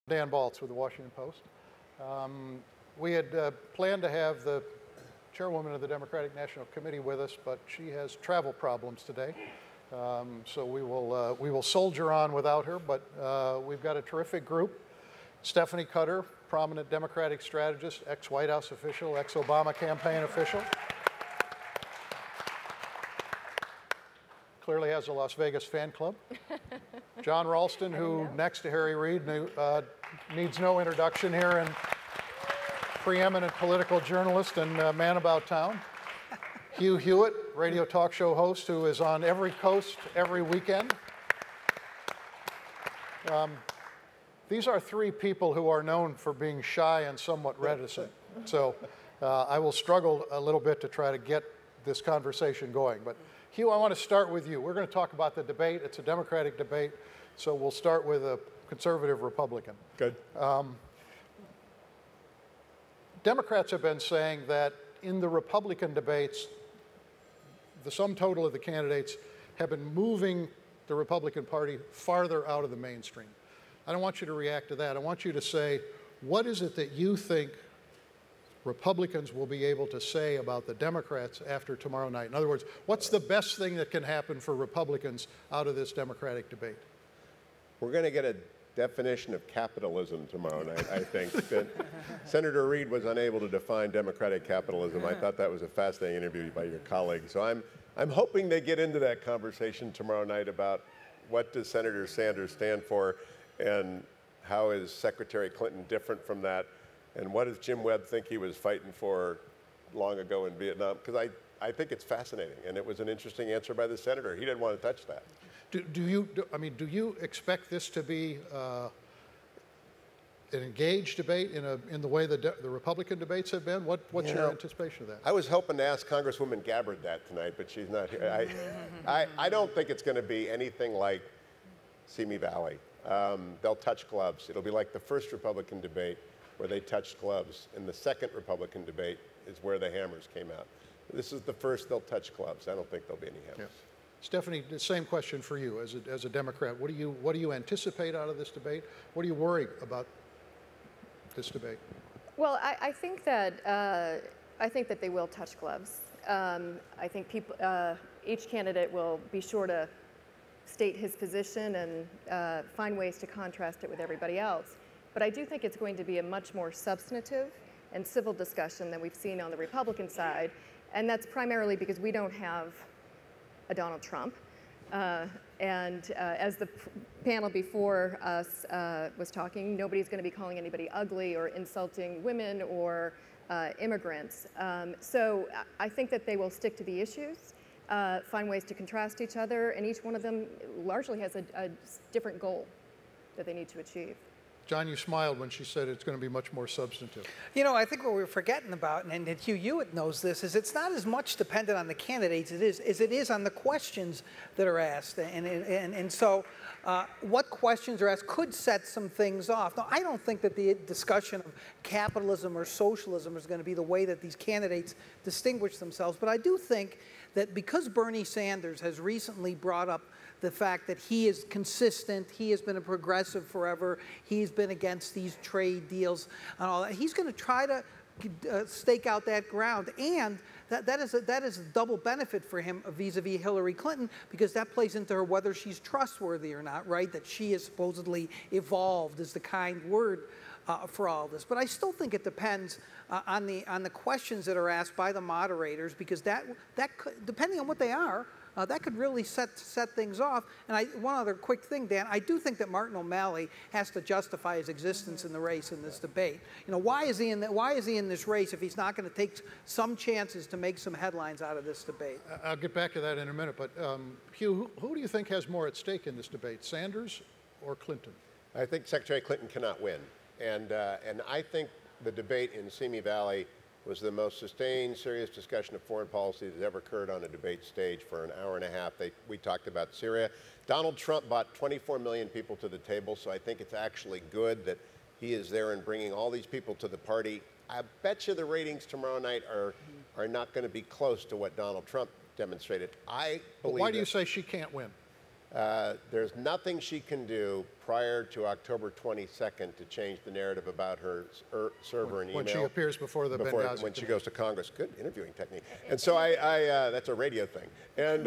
Dan Balz with the Washington Post. We had planned to have the chairwoman of the Democratic National Committee with us, but she has travel problems today. So we will soldier on without her, but we've got a terrific group. Stephanie Cutter, prominent Democratic strategist, ex-White House official, ex-Obama campaign official. Clearly has a Las Vegas fan club. Jon Ralston, who next to Harry Reid needs no introduction here, and preeminent political journalist and man about town. Hugh Hewitt, radio talk show host, who is on every coast every weekend. These are three people who are known for being shy and somewhat reticent. So I will struggle a little bit to try to get this conversation going. But Hugh, I want to start with you. We're going to talk about the debate. It's a Democratic debate, so we'll start with a conservative Republican. Good. Democrats have been saying that in the Republican debates, the sum total of the candidates have been moving the Republican Party farther out of the mainstream. I don't want you to react to that. I want you to say, what is it that you think Republicans will be able to say about the Democrats after tomorrow night? In other words, what's the best thing that can happen for Republicans out of this Democratic debate? We're going to get a definition of capitalism tomorrow night, I think. That Senator Reid was unable to define democratic capitalism. I thought that was a fascinating interview by your colleague. So I'm hoping they get into that conversation tomorrow night about what does Senator Sanders stand for, and how is Secretary Clinton different from that, and what does Jim Webb think he was fighting for long ago in Vietnam? Because I think it's fascinating, and it was an interesting answer by the senator. He didn't want to touch that. Do you expect this to be an engaged debate in the way the Republican debates have been? What's your anticipation of that? I was hoping to ask Congresswoman Gabbard that tonight, but she's not here. I don't think it's going to be anything like Simi Valley. They'll touch gloves. It'll be like the first Republican debate where they touched gloves, and the second Republican debate is where the hammers came out. This is the first they'll touch gloves. I don't think there'll be any hammers. Yeah. Stephanie, the same question for you as a Democrat. What do you anticipate out of this debate? What are you worried about this debate? Well, I think that they will touch gloves. I think each candidate will be sure to state his position and find ways to contrast it with everybody else. But I do think it's going to be a much more substantive and civil discussion than we've seen on the Republican side, and that's primarily because we don't have a Donald Trump. As the panel before us was talking, nobody's going to be calling anybody ugly or insulting women or immigrants. So I think that they will stick to the issues, find ways to contrast each other, and each one of them largely has a different goal that they need to achieve. John, you smiled when she said it's going to be much more substantive. You know, I think what we're forgetting about, and Hugh Hewitt knows this, is it's not as much dependent on the candidates as it is on the questions that are asked. And so what questions are asked could set some things off. Now, I don't think that the discussion of capitalism or socialism is going to be the way that these candidates distinguish themselves. But I do think that because Bernie Sanders has recently brought up the fact that he is consistent, he has been a progressive forever, he's been against these trade deals and all that, he's going to try to stake out that ground. And that is a double benefit for him vis-a-vis Hillary Clinton, because that plays into her whether she's trustworthy or not, right? That she is supposedly evolved is the kind word for all this. But I still think it depends on the questions that are asked by the moderators, because that could, depending on what they are, that could really set things off. And one other quick thing, Dan, I do think that Martin O'Malley has to justify his existence in the race in this debate. You know, why is he in this race if he's not going to take some chances to make some headlines out of this debate? I'll get back to that in a minute, but Hugh, who do you think has more at stake in this debate, Sanders or Clinton? I think Secretary Clinton cannot win. And I think the debate in Simi Valley was the most sustained, serious discussion of foreign policy that has ever occurred on a debate stage for an hour and a half. We talked about Syria. Donald Trump brought 24 million people to the table, so I think it's actually good that he is there and bringing all these people to the party. I bet you the ratings tomorrow night are not going to be close to what Donald Trump demonstrated. I believe. But why do you say she can't win? There's nothing she can do prior to October 22nd to change the narrative about her server and email. When she appears before the Benghazi when she committee. goes to Congress. Good interviewing technique. And so that's a radio thing. And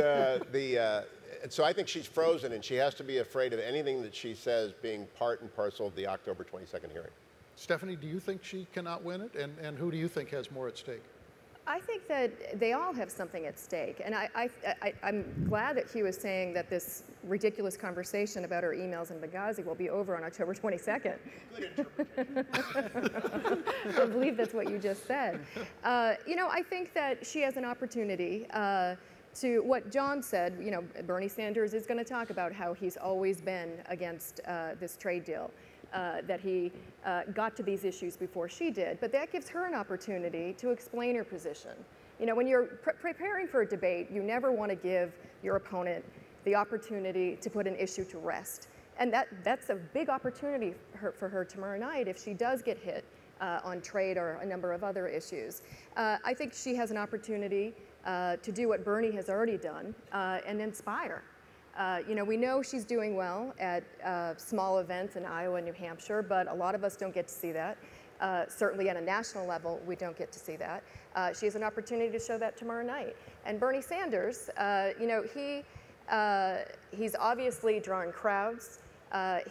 and so I think she's frozen, and she has to be afraid of anything that she says being part and parcel of the October 22nd hearing. Stephanie, do you think she cannot win it? And who do you think has more at stake? I think that they all have something at stake. And I'm glad that Hugh is saying that this ridiculous conversation about her emails in Benghazi will be over on October 22nd. I believe that's what you just said. You know, I think that she has an opportunity to, what Jon said, you know, Bernie Sanders is going to talk about how he's always been against this trade deal. That he got to these issues before she did, but that gives her an opportunity to explain her position. You know, when you're preparing for a debate, you never want to give your opponent the opportunity to put an issue to rest. And that's a big opportunity for her tomorrow night if she does get hit on trade or a number of other issues. I think she has an opportunity to do what Bernie has already done and inspire. You know, we know she's doing well at small events in Iowa and New Hampshire, but a lot of us don't get to see that. Certainly at a national level, we don't get to see that. She has an opportunity to show that tomorrow night. And Bernie Sanders, you know, he's obviously drawing crowds.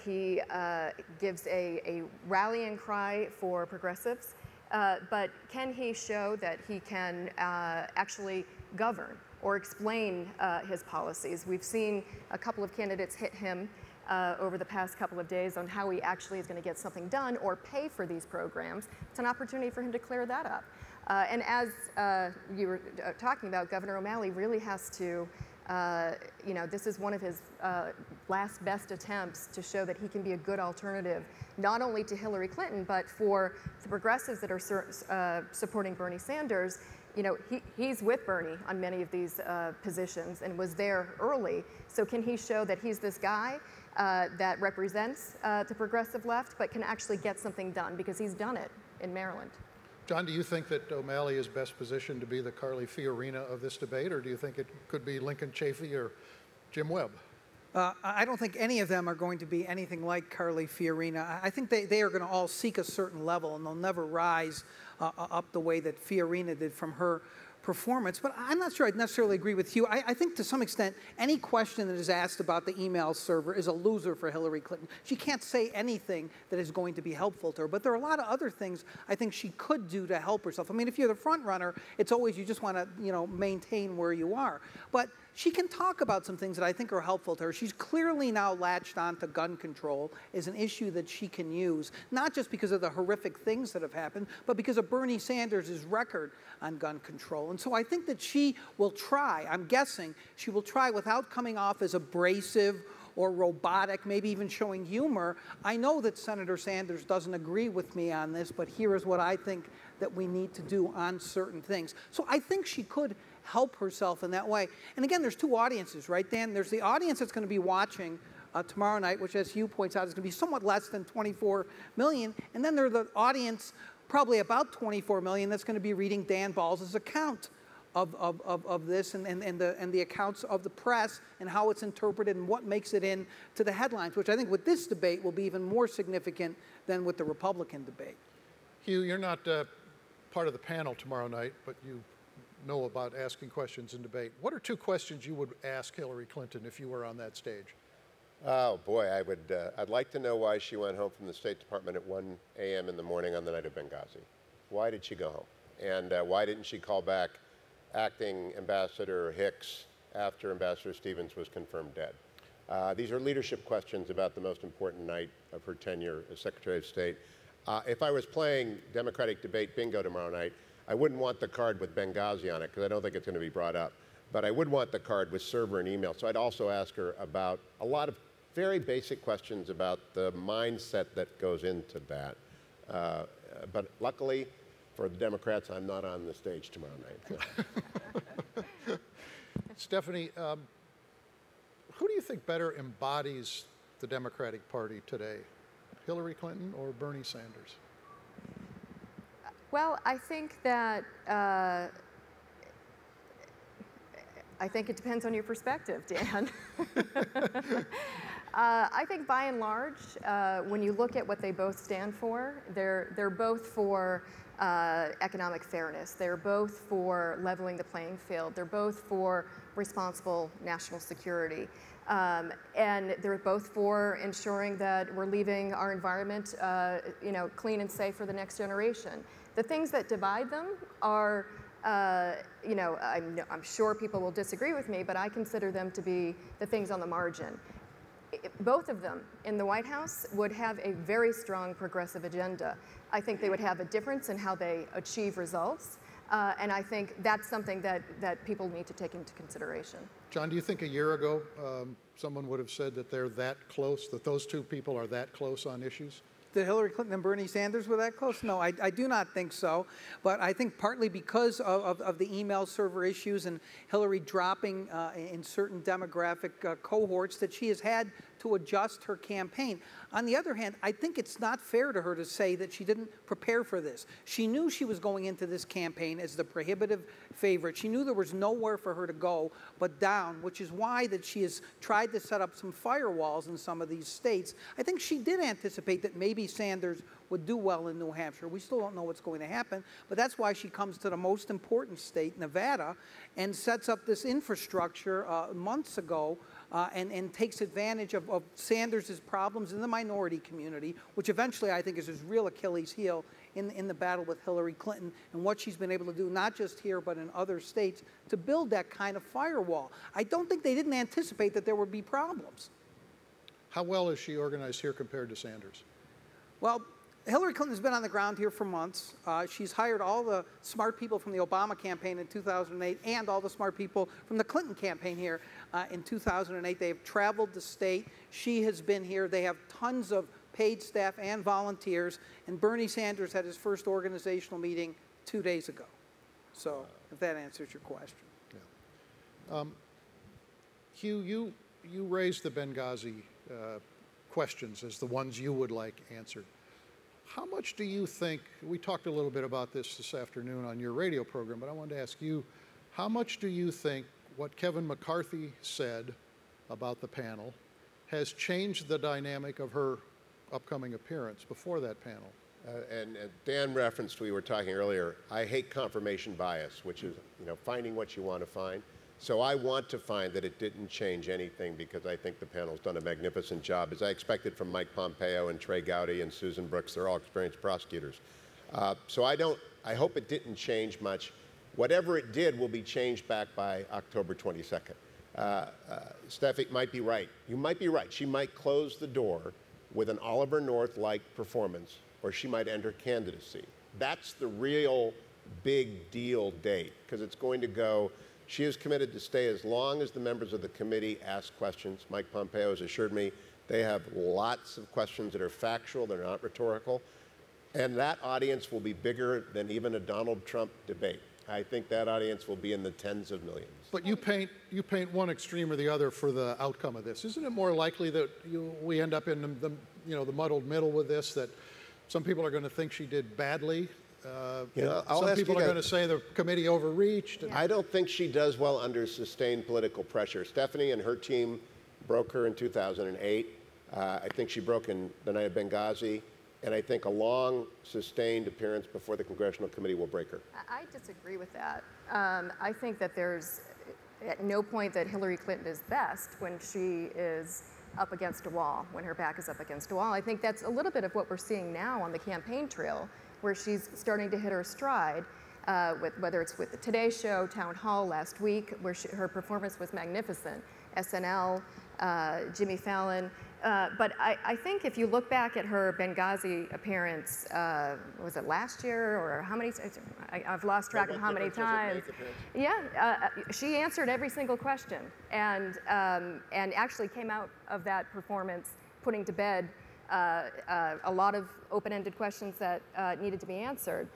He gives a rallying cry for progressives, but can he show that he can actually govern or explain his policies? We've seen a couple of candidates hit him over the past couple of days on how he actually is going to get something done or pay for these programs. It's an opportunity for him to clear that up. And as you were talking about, Governor O'Malley really has to, you know, this is one of his last best attempts to show that he can be a good alternative, not only to Hillary Clinton, but for the progressives that are supporting Bernie Sanders. You know, he's with Bernie on many of these positions and was there early. So can he show that he's this guy that represents the progressive left, but can actually get something done, because he's done it in Maryland? John, do you think that O'Malley is best positioned to be the Carly Fiorina of this debate, or do you think it could be Lincoln Chafee or Jim Webb? I don't think any of them are going to be anything like Carly Fiorina. I think they are going to all seek a certain level, and they'll never rise up the way that Fiorina did from her performance. But I'm not sure I'd necessarily agree with you. I think to some extent, any question that is asked about the email server is a loser for Hillary Clinton. She can't say anything that is going to be helpful to her. But there are a lot of other things I think she could do to help herself. I mean, if you're the front runner, it's always you just want to, you know, maintain where you are. But she can talk about some things that I think are helpful to her. She's clearly now latched on to gun control as an issue that she can use, not just because of the horrific things that have happened, but because of Bernie Sanders' record on gun control. And so I think that she will try, I'm guessing, she will try without coming off as abrasive or robotic, maybe even showing humor. I know that Senator Sanders doesn't agree with me on this, but here is what I think that we need to do on certain things. So I think she could help herself in that way. And again, there's two audiences, right, Dan? There's the audience that's going to be watching tomorrow night, which, as Hugh points out, is going to be somewhat less than 24 million. And then there's the audience, probably about 24 million, that's going to be reading Dan Balz's account of this and the accounts of the press and how it's interpreted and what makes it into the headlines, which I think with this debate will be even more significant than with the Republican debate. Hugh, you're not part of the panel tomorrow night, but you know about asking questions in debate. What are two questions you would ask Hillary Clinton if you were on that stage? Oh boy, I'd like to know why she went home from the State Department at 1 a.m. in the morning on the night of Benghazi. Why did she go home? And why didn't she call back Acting Ambassador Hicks after Ambassador Stevens was confirmed dead? These are leadership questions about the most important night of her tenure as Secretary of State. If I was playing Democratic debate bingo tomorrow night, I wouldn't want the card with Benghazi on it, because I don't think it's going to be brought up. But I would want the card with server and email. So I'd also ask her about a lot of very basic questions about the mindset that goes into that. But luckily for the Democrats, I'm not on the stage tomorrow night. Stephanie, who do you think better embodies the Democratic Party today, Hillary Clinton or Bernie Sanders? Well, I think that I I think it depends on your perspective, Dan. I think by and large, when you look at what they both stand for, they're both for economic fairness. They're both for leveling the playing field. They're both for responsible national security. And they're both for ensuring that we're leaving our environment clean and safe for the next generation. The things that divide them are, I'm sure people will disagree with me, but I consider them to be the things on the margin. Both of them in the White House would have a very strong progressive agenda. I think they would have a difference in how they achieve results, and I think that's something that people need to take into consideration. John, do you think a year ago someone would have said that they're that close, that those two people are that close on issues? That Hillary Clinton and Bernie Sanders were that close? No, I do not think so. But I think partly because of the email server issues and Hillary dropping in certain demographic cohorts that she has had to adjust her campaign. On the other hand, I think it's not fair to her to say that she didn't prepare for this. She knew she was going into this campaign as the prohibitive favorite. She knew there was nowhere for her to go but down, which is why that she has tried to set up some firewalls in some of these states. I think she did anticipate that maybe Sanders would do well in New Hampshire. We still don't know what's going to happen, but that's why she comes to the most important state, Nevada, and sets up this infrastructure months ago and takes advantage of Sanders' problems in the minority community, which eventually I think is his real Achilles heel in the battle with Hillary Clinton, and what she's been able to do, not just here, but in other states, to build that kind of firewall. I don't think they didn't anticipate that there would be problems. How well is she organized here compared to Sanders? Well, Hillary Clinton's been on the ground here for months. She's hired all the smart people from the Obama campaign in 2008 and all the smart people from the Clinton campaign here in 2008. They have traveled the state. She has been here. They have tons of paid staff and volunteers. And Bernie Sanders had his first organizational meeting 2 days ago. So if that answers your question. Yeah. Hugh, you raised the Benghazi questions as the ones you would like answered. How much do you think, we talked a little bit about this afternoon on your radio program, but I wanted to ask you, how much do you think what Kevin McCarthy said about the panel has changed the dynamic of her upcoming appearance before that panel? And Dan referenced, we were talking earlier, I hate confirmation bias, which is finding what you want to find. So I want to find that it didn't change anything because I think the panel's done a magnificent job, as I expected from Mike Pompeo and Trey Gowdy and Susan Brooks. They're all experienced prosecutors. So I hope it didn't change much. Whatever it did will be changed back by October 22nd. Steffi might be right. You might be right. She might close the door with an Oliver North-like performance, or she might enter candidacy. That's the real big deal date, because it's going to go. She is committed to stay as long as the members of the committee ask questions. Mike Pompeo has assured me they have lots of questions that are factual, they're not rhetorical. And that audience will be bigger than even a Donald Trump debate. I think that audience will be in the tens of millions. But you paint one extreme or the other for the outcome of this. Isn't it more likely that we end up in the muddled middle with this, that some people are going to think she did badly? Some people are going to say the committee overreached. Yeah. I don't think she does well under sustained political pressure. Stephanie and her team broke her in 2008. I think she broke in the night of Benghazi. And I think a long, sustained appearance before the Congressional Committee will break her. I disagree with that. I think that there's at no point that Hillary Clinton is best when she is up against a wall, when her back is up against a wall. I think that's a little bit of what we're seeing now on the campaign trail, where she's starting to hit her stride, whether it's with the Today Show, Town Hall last week, where her performance was magnificent, SNL, Jimmy Fallon. But I think if you look back at her Benghazi appearance, was it last year or how many? I've lost track of how many times. Yeah, she answered every single question, and actually came out of that performance putting to bed a lot of open-ended questions that needed to be answered.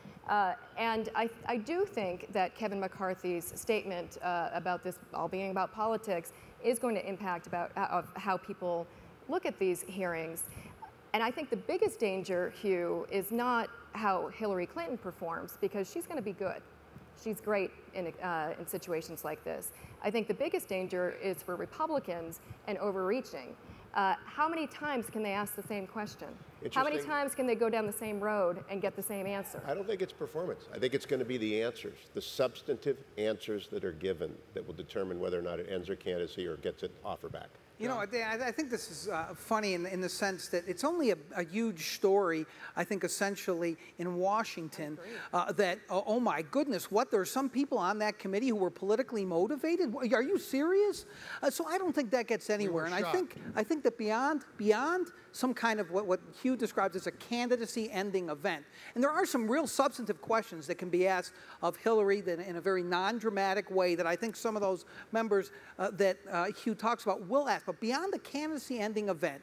And I do think that Kevin McCarthy's statement about this all being about politics is going to impact about how people look at these hearings. And I think the biggest danger, Hugh, is not how Hillary Clinton performs, because she's going to be good. She's great in situations like this. I think the biggest danger is for Republicans and overreaching. How many times can they ask the same question? How many times can they go down the same road and get the same answer? I don't think it's performance. I think it's going to be the answers, the substantive answers that are given that will determine whether or not it ends her candidacy or gets it off her back. You know, I think this is funny in the sense that it's only a huge story, I think, essentially in Washington, that, oh my goodness, what, there are some people on that committee who were politically motivated? Are you serious? So I don't think that gets anywhere. And I think that beyond some kind of what Hugh describes as a candidacy-ending event, and there are some real substantive questions that can be asked of Hillary that in a very non-dramatic way that I think some of those members that Hugh talks about will ask. But beyond the candidacy-ending event,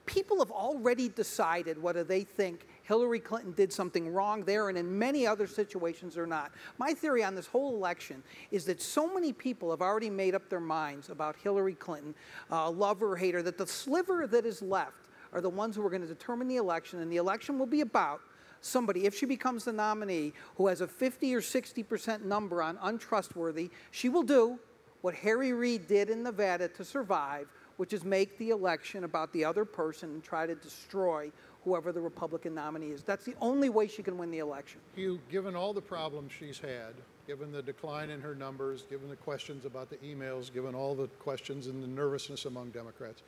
people have already decided whether they think Hillary Clinton did something wrong there, and in many other situations or not. My theory on this whole election is that so many people have already made up their minds about Hillary Clinton, lover or hater, that the sliver that is left are the ones who are going to determine the election, and the election will be about somebody, if she becomes the nominee, who has a 50 or 60% number on untrustworthy. She will do what Harry Reid did in Nevada to survive, which is make the election about the other person and try to destroy whoever the Republican nominee is. That's the only way she can win the election. Hugh, given all the problems she's had, given the decline in her numbers, given the questions about the emails, given all the questions and the nervousness among Democrats,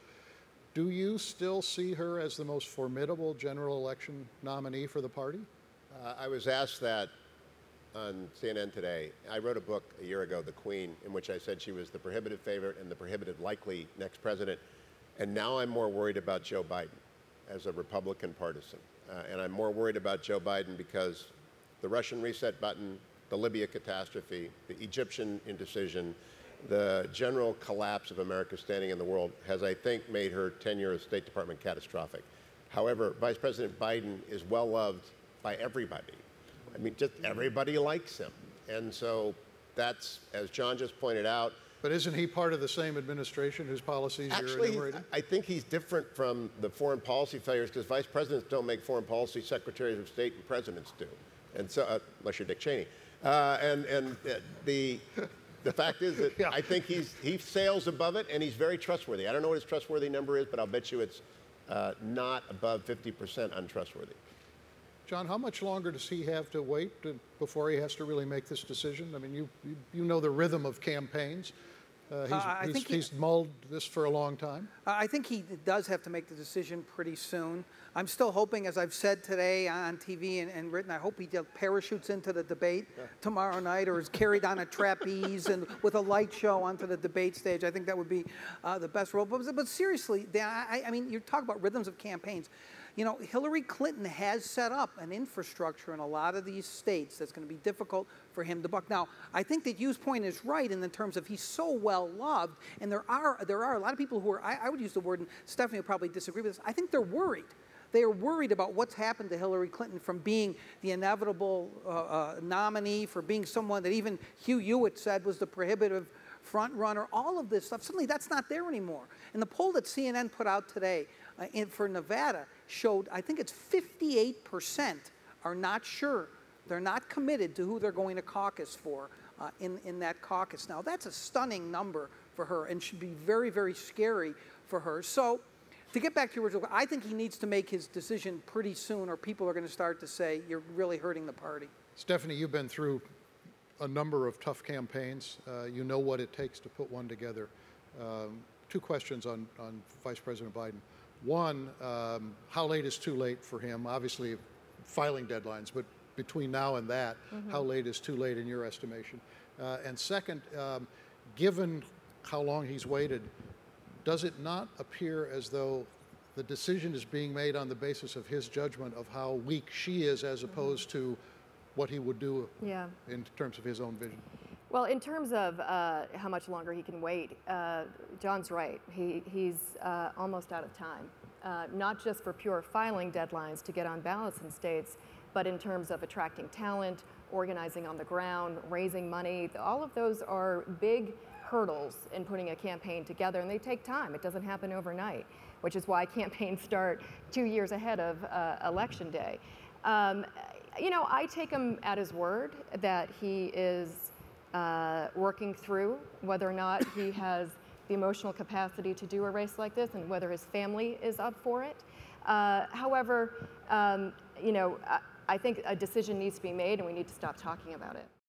do you still see her as the most formidable general election nominee for the party? I was asked that on CNN today. I wrote a book a year ago, The Queen, in which I said she was the prohibitive favorite and the prohibitive likely next president. And now I'm more worried about Joe Biden as a Republican partisan. And I'm more worried about Joe Biden because the Russian reset button, the Libya catastrophe, the Egyptian indecision, the general collapse of America's standing in the world has, I think, made her tenure as State Department catastrophic. However, Vice President Biden is well loved by everybody. I mean, just everybody likes him. And so that's, as John just pointed out. But isn't he part of the same administration whose policies you're enumerating? I think he's different from the foreign policy failures because vice presidents don't make foreign policy secretaries of state and presidents do. And so, unless you're Dick Cheney. The fact is that I think he sails above it and he's very trustworthy. I don't know what his trustworthy number is, but I'll bet you it's not above 50% untrustworthy. John, how much longer does he have to wait before he has to really make this decision? I mean, you know the rhythm of campaigns. He's mulled this for a long time. I think he does have to make the decision pretty soon. I'm still hoping, as I've said today on TV and written, I hope he parachutes into the debate tomorrow night or is carried on a trapeze and with a light show onto the debate stage. I think that would be the best role. But seriously, I mean, you talk about rhythms of campaigns. You know, Hillary Clinton has set up an infrastructure in a lot of these states that's going to be difficult for him to buck. Now, I think that Hugh's point is right in the terms of he's so well loved, and there are a lot of people who are, I would use the word, and Stephanie would probably disagree with this, I think they're worried. They are worried about what's happened to Hillary Clinton from being the inevitable nominee, for being someone that even Hugh Hewitt said was the prohibitive front runner, all of this stuff. Suddenly that's not there anymore. And the poll that CNN put out today for Nevada showed, I think it's 58% are not sure. They're not committed to who they're going to caucus for in that caucus. Now, that's a stunning number for her and should be very, very scary for her. So to get back to your original, I think he needs to make his decision pretty soon or people are going to start to say, you're really hurting the party. Stephanie, you've been through a number of tough campaigns. You know what it takes to put one together. Two questions on Vice President Biden. One, how late is too late for him? Obviously, filing deadlines, but between now and that, how late is too late in your estimation? And second, given how long he's waited, does it not appear as though the decision is being made on the basis of his judgment of how weak she is as opposed to what he would do in terms of his own vision? Well, in terms of how much longer he can wait, John's right. He's almost out of time, not just for pure filing deadlines to get on ballots in states, but in terms of attracting talent, organizing on the ground, raising money. All of those are big hurdles in putting a campaign together, and they take time. It doesn't happen overnight, which is why campaigns start 2 years ahead of Election Day. You know, I take him at his word that he is working through whether or not he has the emotional capacity to do a race like this and whether his family is up for it. However, you know, I think a decision needs to be made and we need to stop talking about it.